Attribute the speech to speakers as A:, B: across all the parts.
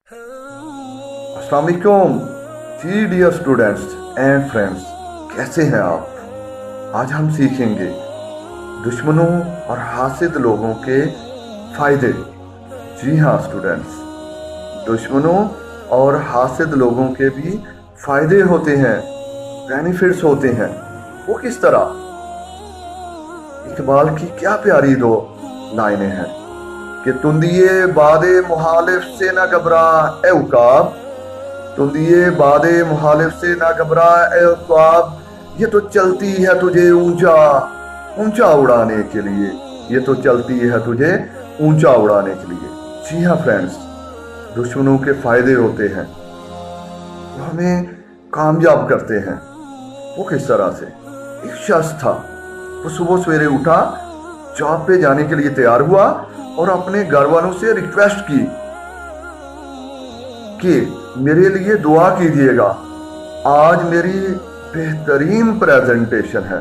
A: अस्सलाम वालेकुम जी dear students and friends, कैसे हैं आप। आज हम सीखेंगे दुश्मनों और हासिद लोगों के फायदे। जी हाँ स्टूडेंट्स, दुश्मनों और हासिद लोगों के भी फायदे होते हैं, बेनिफिट्स होते हैं। वो किस तरह? इकबाल की क्या प्यारी दो लाइनें हैं कि तुंदिए बादे मुहालिफ से ना घबरा ए उकाब, तुंदिए बादे मुहालिफ से ना घबरा ए उकाब, ये तो चलती है तुझे ऊंचा ऊंचा उड़ाने के लिए, ये तो चलती है तुझे ऊंचा उड़ाने के लिए। जी हाँ फ्रेंड्स, दुश्मनों के फायदे होते हैं, वो हमें कामयाब करते हैं। वो किस तरह से? एक शख्स था, वो सुबह सवेरे उठा, जॉब पे जाने के लिए तैयार हुआ और अपने घर वालों से रिक्वेस्ट की कि मेरे लिए दुआ कीजिएगा, आज मेरी बेहतरीन प्रेजेंटेशन है,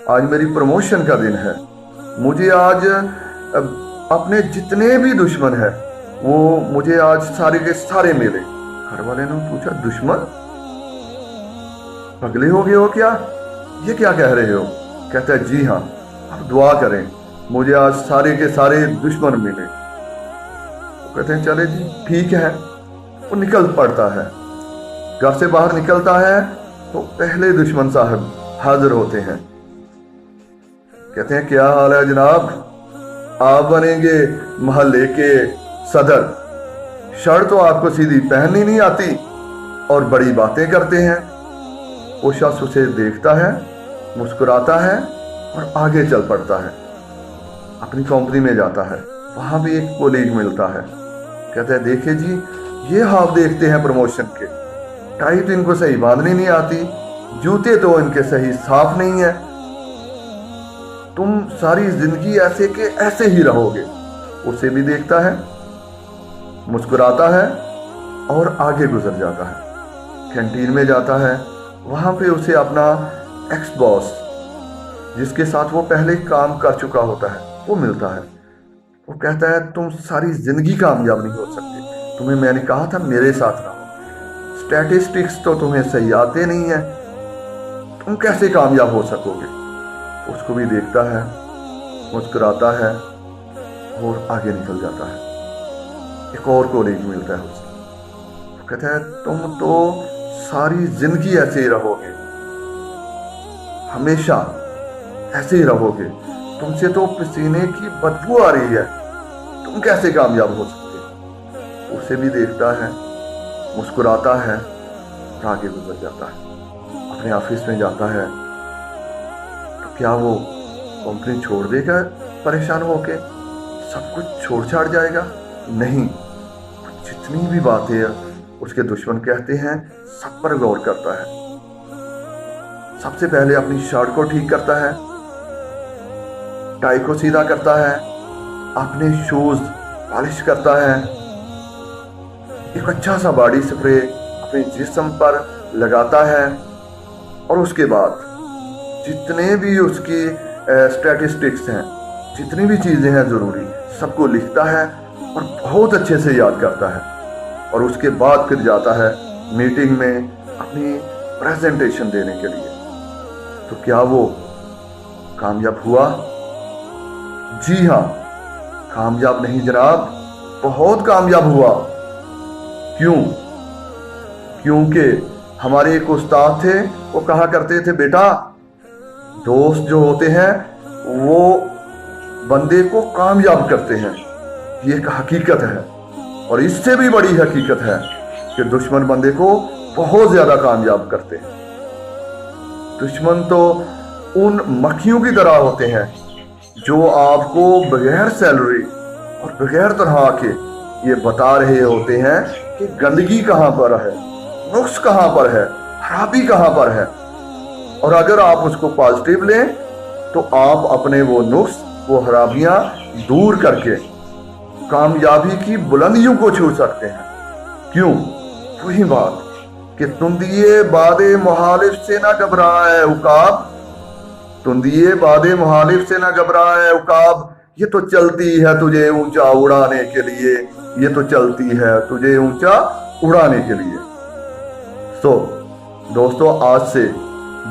A: आज मेरी प्रमोशन का दिन है, मुझे आज अपने जितने भी दुश्मन है वो मुझे आज सारे के सारे मिले। घर वाले ने पूछा, दुश्मन? पगले हो गए हो क्या? ये क्या कह रहे हो? कहता है, जी हाँ, आप दुआ करें, मुझे आज सारे के सारे दुश्मन मिले। वो कहते हैं, चले जी ठीक है। वो निकल पड़ता है, घर से बाहर निकलता है तो पहले दुश्मन साहब हाजिर होते हैं। कहते हैं, क्या हाल है जनाब, आप बनेंगे मोहल्ले के सदर, शर्ट तो आपको सीधी पहननी नहीं आती और बड़ी बातें करते हैं। वो शख्स उसे देखता है, मुस्कुराता है और आगे चल पड़ता है, अपनी कंपनी में जाता है। वहां भी एक कोलीग मिलता है, कहता है, देखिए जी, ये हाव देखते हैं प्रमोशन के, टाई तो इनको सही बांधनी नहीं आती, जूते तो इनके सही साफ नहीं है, तुम सारी जिंदगी ऐसे के ऐसे ही रहोगे। उसे भी देखता है, मुस्कुराता है और आगे गुजर जाता है। कैंटीन में जाता है, वहां पे उसे अपना एक्स बॉस, जिसके साथ वो पहले काम कर चुका होता है, वो मिलता है। वो कहता है, तुम सारी जिंदगी कामयाब नहीं हो सकते, तुम्हें मैंने कहा था मेरे साथ रहो, स्टैटिस्टिक्स तो तुम्हें सही आते नहीं है, तुम कैसे कामयाब हो सकोगे। उसको भी देखता है, मुस्कुराता है और आगे निकल जाता है। एक और कोलीग मिलता है उसे, वो कहता है, तुम तो सारी जिंदगी ऐसे ही रहोगे, हमेशा ऐसे ही रहोगे, तुमसे तो पसीने की बदबू आ रही है, तुम कैसे कामयाब हो सकते। उसे भी देखता है, मुस्कुराता है और आगे गुजर जाता है। अपने ऑफिस में जाता है तो क्या वो कंपनी छोड़ देगा परेशान होके, सब कुछ छोड़ छाड़ जाएगा? नहीं, जितनी भी बातें उसके दुश्मन कहते हैं सब पर गौर करता है। सबसे पहले अपनी शर्ट को ठीक करता है, टाई को सीधा करता है, अपने शूज पॉलिश करता है, एक अच्छा सा बॉडी स्प्रे अपने जिस्म पर लगाता है और उसके बाद जितने भी उसकी स्टैटिस्टिक्स हैं, जितनी भी चीजें हैं जरूरी, सबको लिखता है और बहुत अच्छे से याद करता है। और उसके बाद फिर जाता है मीटिंग में अपनी प्रेजेंटेशन देने के लिए। तो क्या वो कामयाब हुआ? जी हाँ, कामयाब नहीं जनाब, बहुत कामयाब हुआ। क्यों? क्योंकि हमारे एक उस्ताद थे, वो कहा करते थे, बेटा, दोस्त जो होते हैं वो बंदे को कामयाब करते हैं, ये एक हकीकत है। और इससे भी बड़ी हकीकत है कि दुश्मन बंदे को बहुत ज्यादा कामयाब करते हैं। दुश्मन तो उन मक्खियों की तरह होते हैं जो आपको बगैर सैलरी और बगैर तनख्वाह के ये बता रहे होते हैं कि गंदगी कहाँ पर है, नुक्स कहाँ पर है, खराबी कहाँ पर है। और अगर आप उसको पॉजिटिव लें तो आप अपने वो नुक्स, वो खराबियां दूर करके कामयाबी की बुलंदियों को छू सकते हैं। क्यों? वही बात कि तुंदिए बादे मुहालिफ से ना घबराए उकाब, तुंदिए बादे मुहालिफ से ना घबराए उकाब, یہ تو چلتی ہے تجھے اونچا اڑانے کے لیے، یہ تو چلتی ہے تجھے اونچا اڑانے کے لیے۔ دوستو، آج سے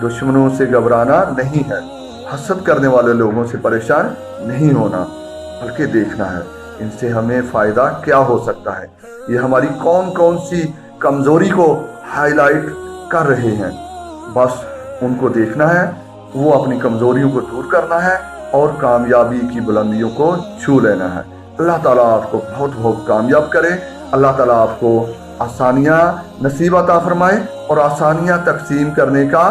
A: دشمنوں سے گھبرانا نہیں ہے، حسد کرنے والے لوگوں سے پریشان نہیں ہونا، بلکہ دیکھنا ہے ان سے ہمیں فائدہ کیا ہو سکتا ہے، یہ ہماری کون کون سی کمزوری کو ہائی لائٹ کر رہے ہیں، بس ان کو دیکھنا ہے، وہ اپنی کمزوریوں کو دور کرنا ہے اور کامیابی کی بلندیوں کو چھو لینا ہے۔ اللہ تعالیٰ آپ کو بہت بہت کامیاب کرے، اللہ تعالیٰ آپ کو آسانیاں نصیب عطا فرمائے اور آسانیاں تقسیم کرنے کا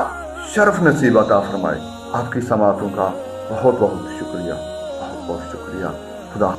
A: شرف نصیب عطا فرمائے۔ آپ کی سماعتوں کا بہت بہت شکریہ، بہت بہت شکریہ۔ خدا